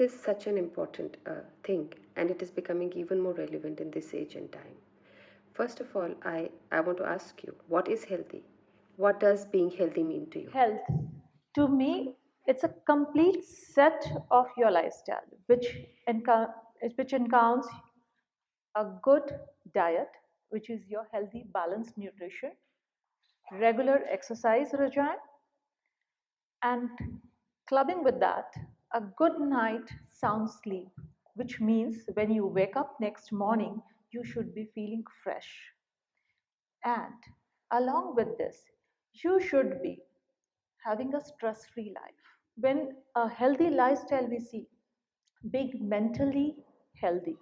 Health is such an important thing, and it is becoming even more relevant in this age and time. First of all, I want to ask you, what is healthy? What does being healthy mean to you? Health, to me, it's a complete set of your lifestyle, which encounts a good diet, which is your healthy, balanced nutrition, regular exercise regime, and clubbing with that, a good night sound sleep, which means when you wake up next morning, you should be feeling fresh. And along with this, you should be having a stress free life. When a healthy lifestyle we see, being mentally healthy,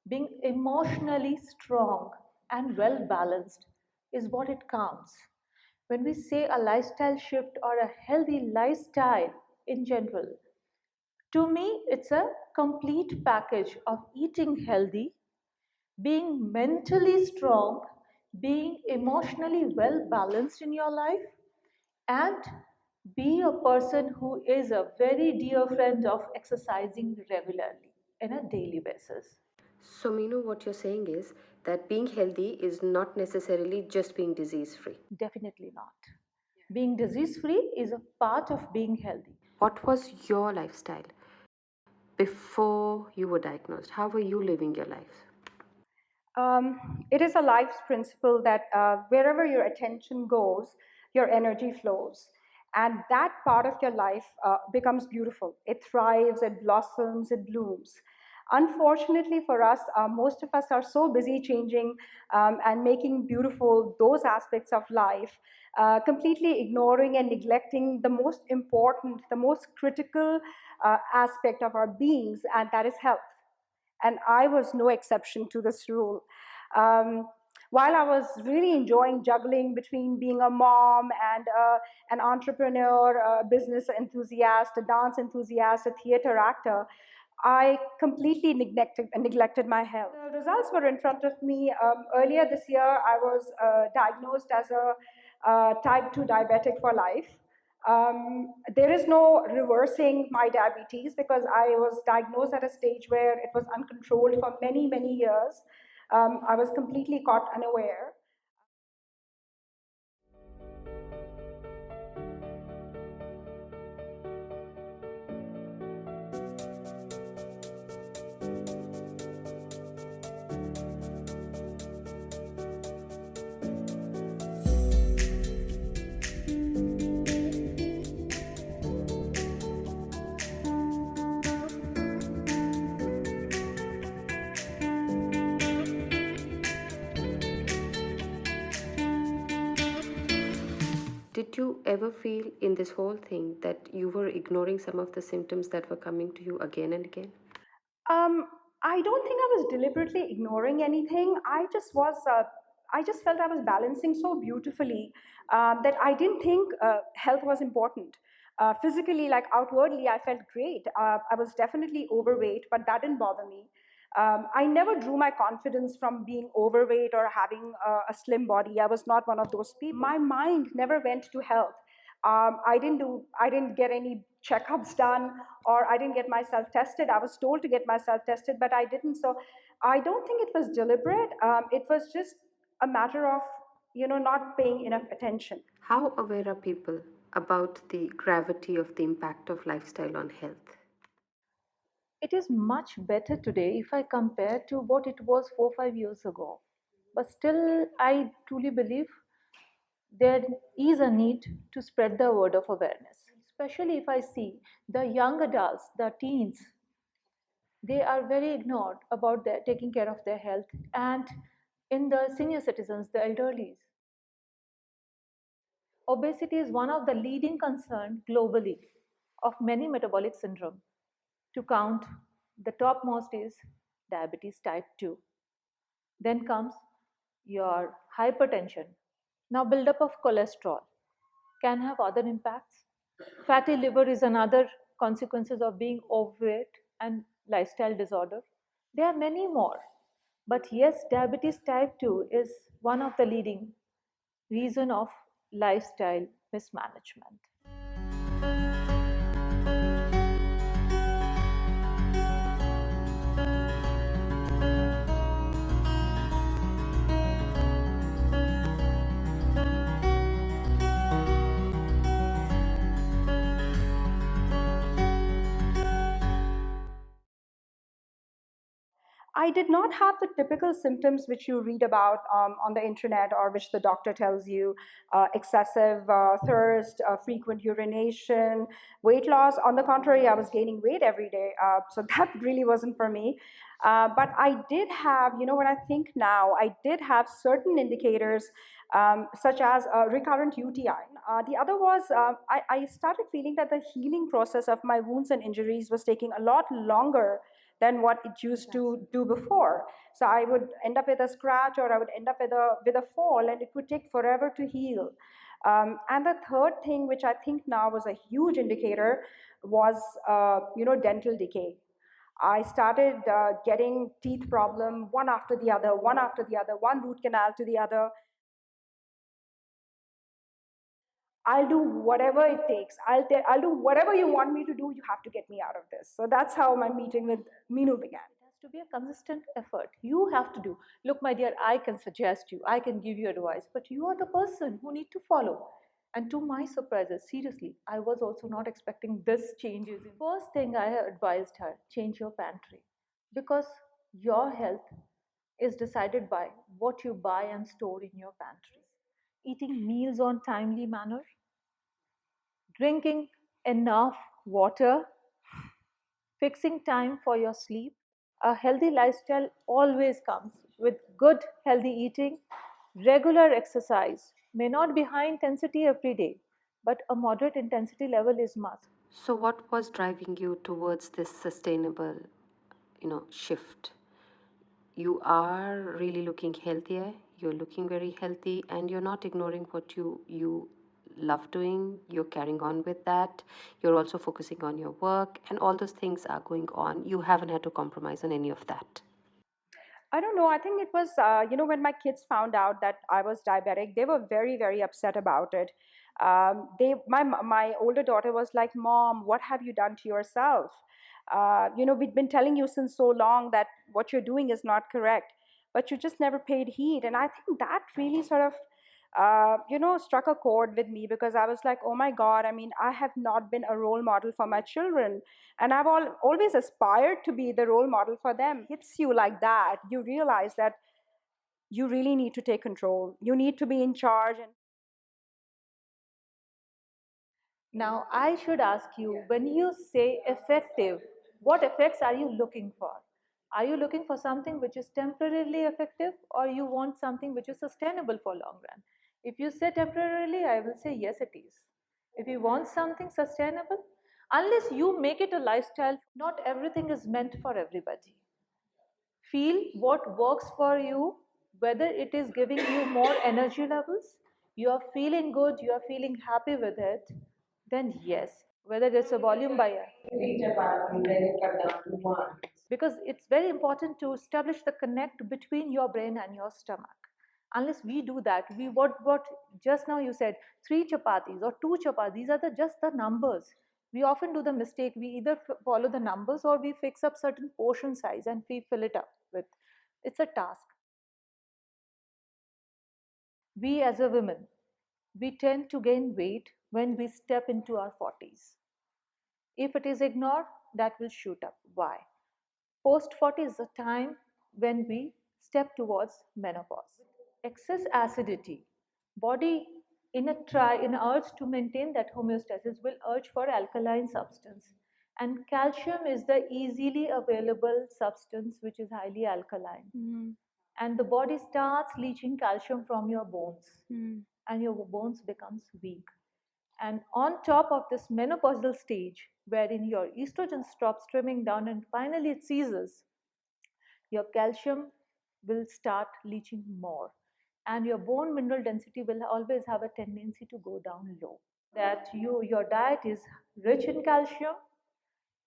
being emotionally strong and well balanced is what it counts. When we say a lifestyle shift or a healthy lifestyle in general, to me it's a complete package of eating healthy, being mentally strong, being emotionally well balanced in your life, and be a person who is a very dear friend of exercising regularly in a daily basis. So, Meenu, what you're saying is that being healthy is not necessarily just being disease free. Definitely not. Being disease free is a part of being healthy. What was your lifestyle before you were diagnosed? How were you living your life? It is a life's principle that wherever your attention goes, your energy flows. And that part of your life becomes beautiful. It thrives, it blossoms, it blooms. Unfortunately for us, most of us are so busy changing and making beautiful those aspects of life, completely ignoring and neglecting the most important, the most critical aspect of our beings, and that is health, and I was no exception to this rule. Um, while I was really enjoying juggling between being a mom and an entrepreneur, a business enthusiast, a dance enthusiast, a theater actor, I completely neglected my health. The results were in front of me. Earlier this year, I was diagnosed as a type 2 diabetic for life. There is no reversing my diabetes because I was diagnosed at a stage where it was uncontrolled for many, many years. I was completely caught unaware. Did you ever feel in this whole thing that you were ignoring some of the symptoms that were coming to you again and again? Um, I don't think I was deliberately ignoring anything. I just felt I was balancing so beautifully that I didn't think health was important. Physically, like outwardly, I felt great. I was definitely overweight, but that didn't bother me. I never drew my confidence from being overweight or having a slim body. I was not one of those people. My mind never went to health. I didn't get any checkups done, or I didn't get myself tested. I was told to get myself tested, but I didn't. So I don't think it was deliberate. It was just a matter of not paying enough attention. How aware are people about the gravity of the impact of lifestyle on health? It is much better today if I compare to what it was 4 5 years ago. But still, I truly believe there is a need to spread the word of awareness, especially if I see the young adults, the teens, they are very ignored about their taking care of their health, and in the senior citizens, the elderlies. Obesity is one of the leading concerns globally of many metabolic syndrome. To count, the topmost is diabetes type 2. Then comes your hypertension. Now buildup of cholesterol can have other impacts. Fatty liver is another consequences of being overweight and lifestyle disorder. There are many more. But yes, diabetes type 2 is one of the leading reason of lifestyle mismanagement. I did not have the typical symptoms which you read about on the internet or which the doctor tells you, excessive thirst, frequent urination, weight loss. On the contrary, I was gaining weight every day. So that really wasn't for me. But I did have, when I think now, I did have certain indicators such as recurrent UTI. The other was I started feeling that the healing process of my wounds and injuries was taking a lot longer than what it used to do before. So I would end up with a scratch, or I would end up with a fall, and it would take forever to heal. And the third thing, which I think now was a huge indicator, was dental decay. I started getting teeth problem one after the other, one after the other, one root canal to the other. I'll do whatever it takes. I'll do whatever you want me to do. You have to get me out of this. So that's how my meeting with Meenu began. It has to be a consistent effort. You have to do. Look, my dear, I can suggest you, I can give you advice, but you are the person who need to follow. And to my surprises, seriously, I was also not expecting this changes. First thing I advised her, change your pantry, because your health is decided by what you buy and store in your pantry. Eating meals on timely manner, drinking enough water, fixing time for your sleep. A healthy lifestyle always comes with good, healthy eating, regular exercise. May not be high intensity every day, but a moderate intensity level is must. So, what was driving you towards this sustainable, shift? You are really looking healthier, you're looking very healthy, and you're not ignoring what you love doing. You're carrying on with that. You're also focusing on your work, and all those things are going on. You haven't had to compromise on any of that. I don't know. I think it was, when my kids found out that I was diabetic, they were very, very upset about it. My older daughter was like, "Mom, what have you done to yourself? We've been telling you since so long that what you're doing is not correct, but you just never paid heed." And I think that really sort of, struck a chord with me, because I was like, "Oh my God, I mean, I have not been a role model for my children. And I've always aspired to be the role model for them." Hits you like that, you realize that you really need to take control. You need to be in charge. And Now, I should ask you, when you say effective, what effects are you looking for? Are you looking for something which is temporarily effective, or you want something which is sustainable for long run? If you say temporarily, I will say yes, it is. If you want something sustainable, unless you make it a lifestyle, not everything is meant for everybody. Feel what works for you, whether it is giving you more energy levels, you are feeling good, you are feeling happy with it, then yes, whether it's a volume buyer. Because it's very important to establish the connect between your brain and your stomach. Unless we do that, we what just now you said, three chapatis or two chapatis, these are just the numbers. We often do the mistake, we either follow the numbers or we fix up certain portion size and we fill it up with. It's a task. We as a women, we tend to gain weight when we step into our 40s. If it is ignored, that will shoot up. Why? Post 40 is the time when we step towards menopause. Excess acidity, body in urge to maintain that homeostasis will urge for alkaline substance. And calcium is the easily available substance which is highly alkaline. And the body starts leaching calcium from your bones, and your bones becomes weak. And on top of this menopausal stage, wherein your estrogen stops trimming down and finally it ceases, your calcium will start leaching more. And your bone mineral density will always have a tendency to go down low. That your diet is rich in calcium.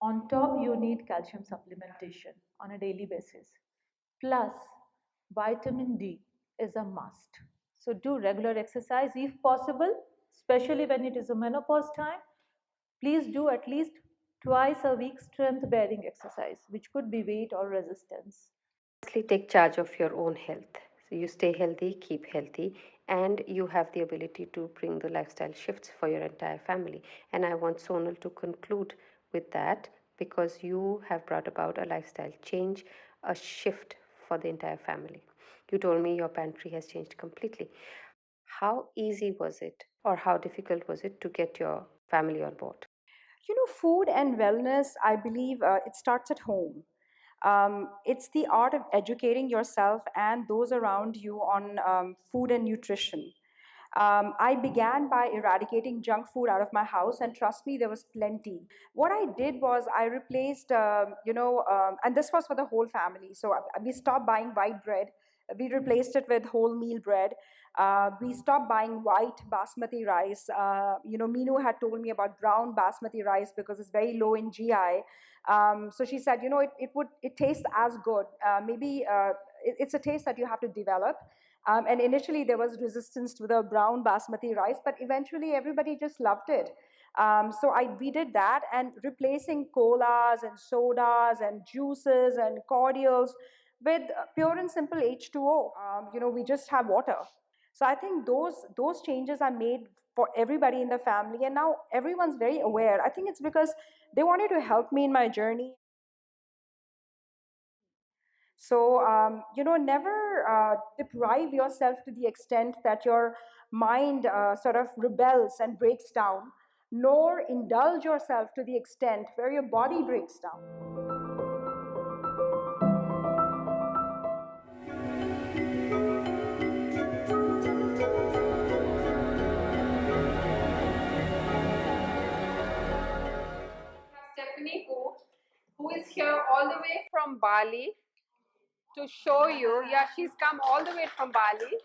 On top, you need calcium supplementation on a daily basis. Plus, vitamin D is a must. So, do regular exercise if possible, especially when it is a menopause time. Please do at least twice a week strength bearing exercise, which could be weight or resistance. Firstly, take charge of your own health. So you stay healthy, keep healthy, and you have the ability to bring the lifestyle shifts for your entire family. And I want Sonal to conclude with that, because you have brought about a lifestyle change, a shift for the entire family. You told me your pantry has changed completely. How easy was it, or how difficult was it to get your family on board? You know, food and wellness, I believe it starts at home. It's the art of educating yourself and those around you on food and nutrition. I began by eradicating junk food out of my house, and trust me, there was plenty. What I did was I replaced, and this was for the whole family. So we stopped buying white bread. We replaced it with wholemeal bread. We stopped buying white basmati rice. Meenu had told me about brown basmati rice because it's very low in GI. So she said, it tastes as good. It's a taste that you have to develop. And initially there was resistance to the brown basmati rice, but eventually everybody just loved it. We did that, and replacing colas and sodas and juices and cordials with pure and simple H2O. We just have water. So I think those changes are made for everybody in the family, and now everyone's very aware. I think it's because they wanted to help me in my journey. So, never deprive yourself to the extent that your mind sort of rebels and breaks down, nor indulge yourself to the extent where your body breaks down. Stephanie, who is here all the way from Bali to show you. Yeah, she's come all the way from Bali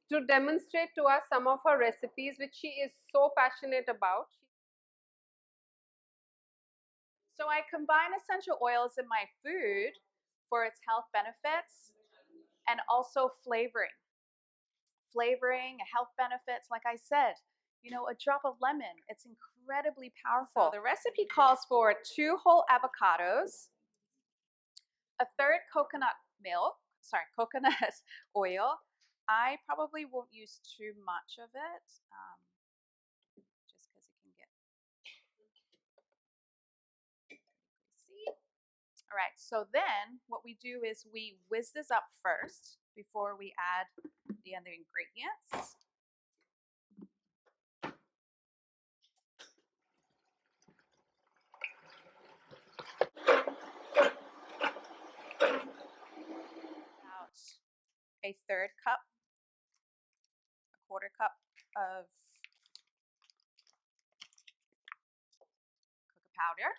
to demonstrate to us some of her recipes, which she is so passionate about. So I combine essential oils in my food for its health benefits and also flavoring. Health benefits, like I said, a drop of lemon, it's incredibly powerful. So the recipe calls for 2 whole avocados, a third coconut oil. I probably won't use too much of it, just because it can get greasy. All right, so then what we do is we whiz this up first before we add the other ingredients. About a third cup, a quarter cup of cocoa powder.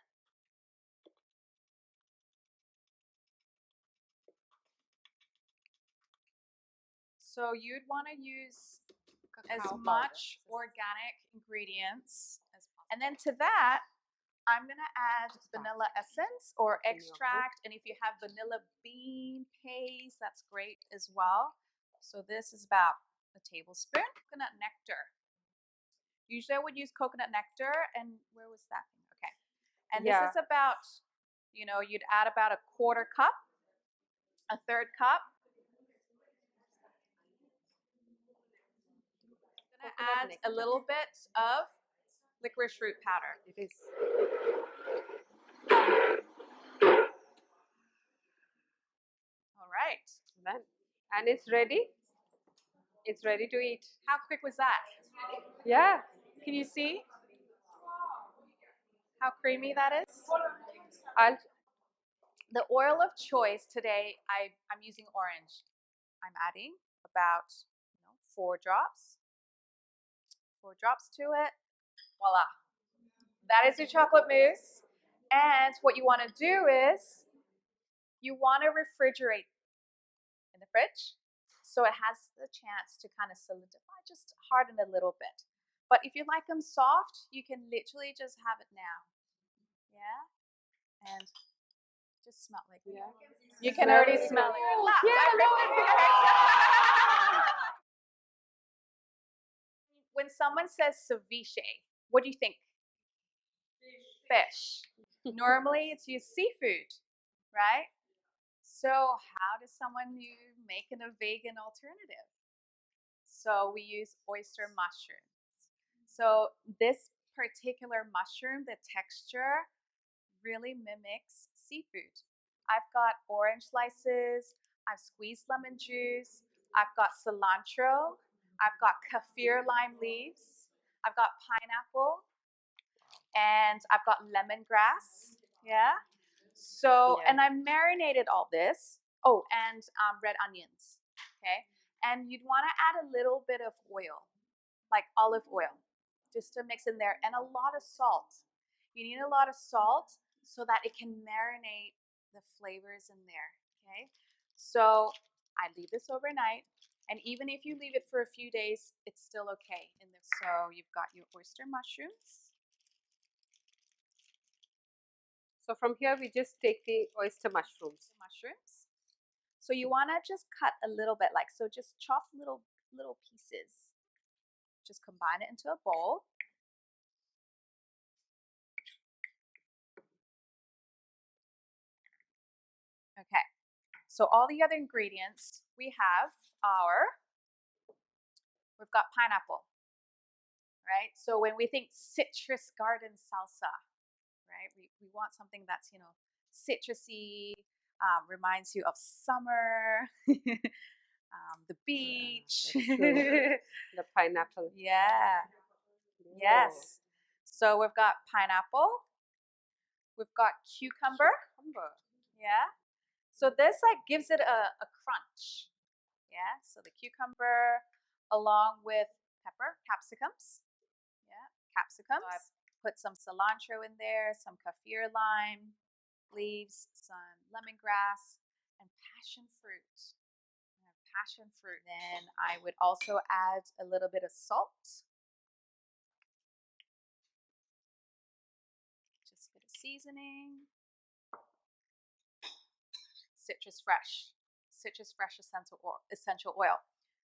So you'd want to use as much organic ingredients as possible. And then to that, I'm going to add vanilla essence or extract. And if you have vanilla bean paste, that's great as well. So this is about a tablespoon. Coconut nectar. Usually I would use coconut nectar. And where was that? Okay. And this is about, you'd add about a quarter cup, a third cup. I'm going to add a little bit of licorice root powder. It is. All right. And it's ready. It's ready to eat. How quick was that? Yeah. Can you see how creamy that is? The oil of choice today, I'm using orange. I'm adding about 4 drops. 4 drops to it. Voila. That is your chocolate mousse. And what you want to do is you want to refrigerate in the fridge so it has the chance to kind of solidify, just harden a little bit. But if you like them soft, you can literally just have it now. Yeah? And just smell like that. You can already smell it. When someone says ceviche, what do you think? Fish. Normally it's used seafood, right? So how does someone make a vegan alternative? So we use oyster mushrooms. So this particular mushroom, the texture really mimics seafood. I've got orange slices. I've squeezed lemon juice. I've got cilantro. I've got kaffir lime leaves. I've got pineapple. And I've got lemongrass. Yeah. So, Yeah. and I marinated all this. Oh, and red onions. Okay. And you'd want to add a little bit of oil, like olive oil, just to mix in there, and a lot of salt. You need a lot of salt so that it can marinate the flavors in there. Okay. So I leave this overnight. And even if you leave it for a few days, it's still okay in there. So you've got your oyster mushrooms. So from here we just take the oyster mushrooms. So you want to just cut a little bit, like so. Just chop little pieces. Just combine it into a bowl. Okay. So all the other ingredients we have are, we've got pineapple, right? So when we think citrus garden salsa, right, we want something that's, citrusy, reminds you of summer, the beach. The pineapple. Yeah. Whoa. Yes. So we've got pineapple. We've got cucumber. Yeah. So this like gives it a crunch. Yeah. So the cucumber along with capsicums. Yeah. Capsicums. So I've put some cilantro in there, some kaffir lime leaves, some lemongrass, and passion fruit. Then I would also add a little bit of salt. Just a bit of seasoning. Citrus fresh essential oil.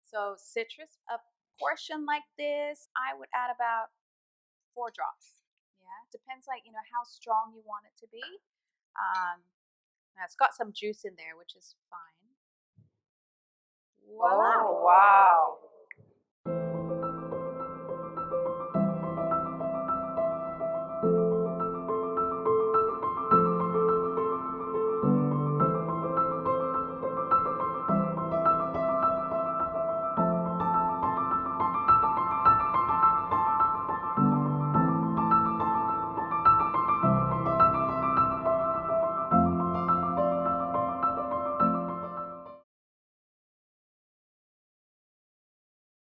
So citrus, a portion like this, I would add about 4 drops. Yeah, depends like how strong you want it to be. Now it's got some juice in there, which is fine. Voila! Oh wow!